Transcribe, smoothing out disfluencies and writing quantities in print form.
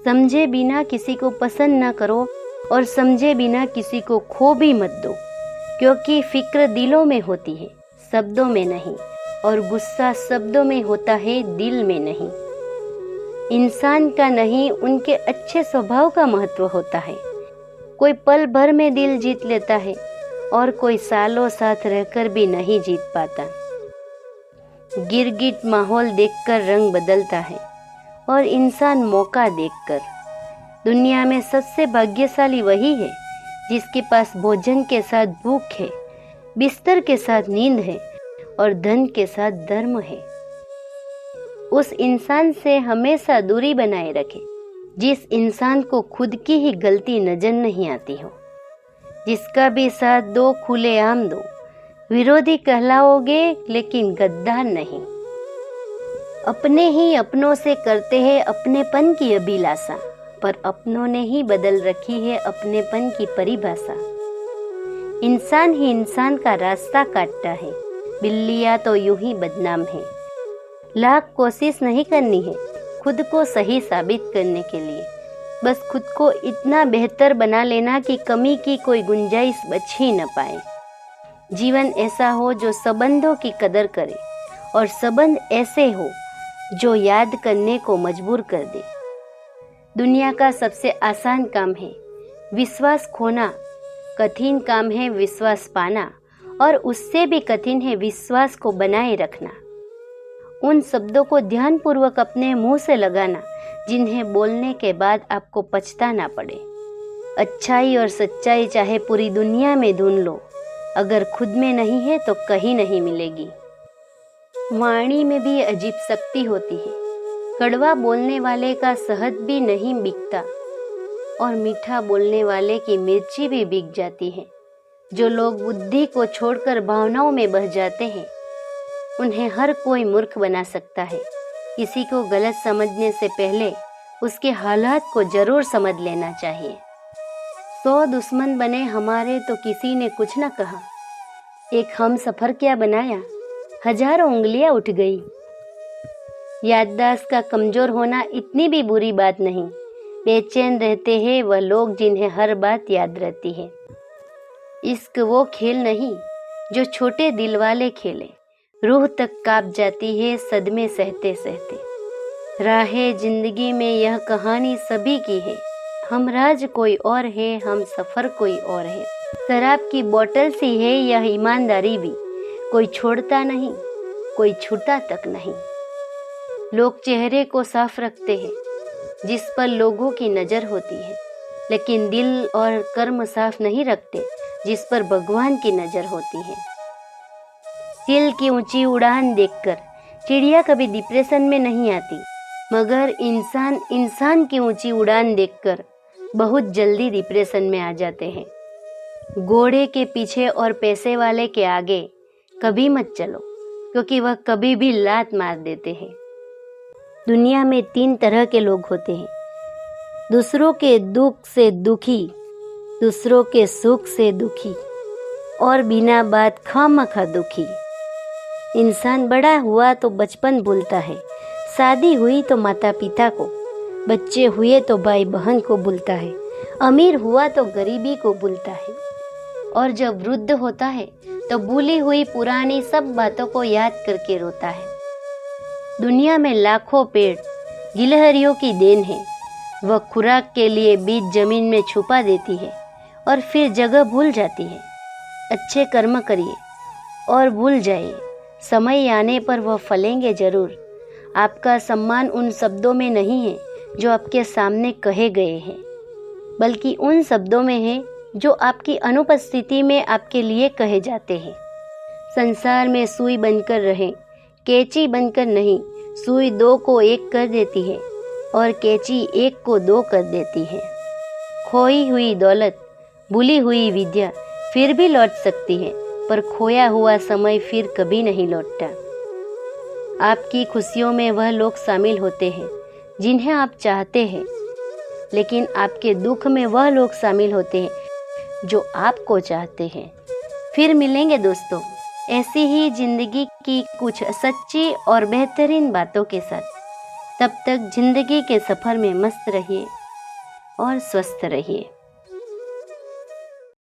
समझे बिना किसी को पसंद ना करो और समझे बिना किसी को खो भी मत दो, क्योंकि फिक्र दिलों में होती है, शब्दों में नहीं, और गुस्सा शब्दों में होता है, दिल में नहीं। इंसान का नहीं, उनके अच्छे स्वभाव का महत्व होता है। कोई पल भर में दिल जीत लेता है और कोई सालों साथ रहकर भी नहीं जीत पाता। गिरगिट माहौल देखकर रंग बदलता है और इंसान मौका देखकर। दुनिया में सबसे भाग्यशाली वही है जिसके पास भोजन के साथ भूख है, बिस्तर के साथ नींद है और धन के साथ धर्म है। उस इंसान से हमेशा दूरी बनाए रखें जिस इंसान को खुद की ही गलती नजर नहीं आती हो। जिसका भी साथ दो खुलेआम दो, विरोधी कहलाओगे लेकिन गद्दार नहीं। अपने ही अपनों से करते हैं अपनेपन की अभिलाषा, पर अपनों ने ही बदल रखी है अपनेपन की परिभाषा। इंसान ही इंसान का रास्ता काटता है, बिल्लियां तो यूं ही बदनाम है। लाख कोशिश नहीं करनी है खुद को सही साबित करने के लिए, बस खुद को इतना बेहतर बना लेना कि कमी की कोई गुंजाइश बच ही न पाए। जीवन ऐसा हो जो संबंधों की कदर करे और संबंध ऐसे हो जो याद करने को मजबूर कर दे। दुनिया का सबसे आसान काम है विश्वास खोना, कठिन काम है विश्वास पाना, और उससे भी कठिन है विश्वास को बनाए रखना। उन शब्दों को ध्यानपूर्वक अपने मुंह से लगाना जिन्हें बोलने के बाद आपको पछताना पड़े। अच्छाई और सच्चाई चाहे पूरी दुनिया में ढूंढ लो, अगर खुद में नहीं है तो कहीं नहीं मिलेगी। वाणी में भी अजीब शक्ति होती है। कड़वा बोलने वाले का शहद भी नहीं बिकता और मीठा बोलने वाले की मिर्ची भी बिक जाती है। जो लोग बुद्धि को छोड़कर भावनाओं में बह जाते हैं उन्हें हर कोई मूर्ख बना सकता है। किसी को गलत समझने से पहले उसके हालात को जरूर समझ लेना चाहिए। 100 दुश्मन बने हमारे तो किसी ने कुछ न कहा, एक हम सफर क्या बनाया, हजारों उंगलियां उठ गई। याददाश्त का कमजोर होना इतनी भी बुरी बात नहीं। बेचैन रहते हैं वह लोग जिन्हें हर बात याद रहती है। इश्क वो खेल नहीं जो छोटे दिल वाले खेले, रूह तक कांप जाती है सदमे सहते सहते। राहे जिंदगी में यह कहानी सभी की है, हम राज कोई और है, हम सफर कोई और है। शराब की बोतल सी है यह ईमानदारी भी, कोई छोड़ता नहीं, कोई छूटा तक नहीं। लोग चेहरे को साफ रखते हैं जिस पर लोगों की नजर होती है, लेकिन दिल और कर्म साफ नहीं रखते जिस पर भगवान की नजर होती है। दिल की ऊंची उड़ान देखकर चिड़िया कभी डिप्रेशन में नहीं आती, मगर इंसान की ऊंची उड़ान देखकर बहुत जल्दी डिप्रेशन में आ जाते हैं। घोड़े के पीछे और पैसे वाले के आगे कभी मत चलो, क्योंकि वह कभी भी लात मार देते हैं। दुनिया में 3 तरह के लोग होते हैं, दूसरों के दुख से दुखी, दूसरों के सुख से दुखी और बिना बात खामखा दुखी। इंसान बड़ा हुआ तो बचपन भूलता है, शादी हुई तो माता पिता को, बच्चे हुए तो भाई बहन को भूलता है, अमीर हुआ तो गरीबी को भूलता है, और जब वृद्ध होता है तो भूली हुई पुरानी सब बातों को याद करके रोता है। दुनिया में लाखों पेड़ गिलहरियों की देन है, वह खुराक के लिए बीज जमीन में छुपा देती है और फिर जगह भूल जाती है। अच्छे कर्म करिए और भूल जाइए, समय आने पर वह फलेंगे जरूर। आपका सम्मान उन शब्दों में नहीं है जो आपके सामने कहे गए हैं, बल्कि उन शब्दों में है जो आपकी अनुपस्थिति में आपके लिए कहे जाते हैं। संसार में सुई बनकर रहें, कैंची बनकर नहीं। सुई 2 को 1 कर देती है और कैंची 1 को 2 कर देती है। खोई हुई दौलत, भूली हुई विद्या फिर भी लौट सकती है, पर खोया हुआ समय फिर कभी नहीं लौटता। आपकी खुशियों में वह लोग शामिल होते हैं जिन्हें आप चाहते हैं, लेकिन आपके दुख में वह लोग शामिल होते हैं जो आपको चाहते हैं। फिर मिलेंगे दोस्तों ऐसी ही जिंदगी की कुछ सच्ची और बेहतरीन बातों के साथ। तब तक जिंदगी के सफ़र में मस्त रहिए और स्वस्थ रहिए।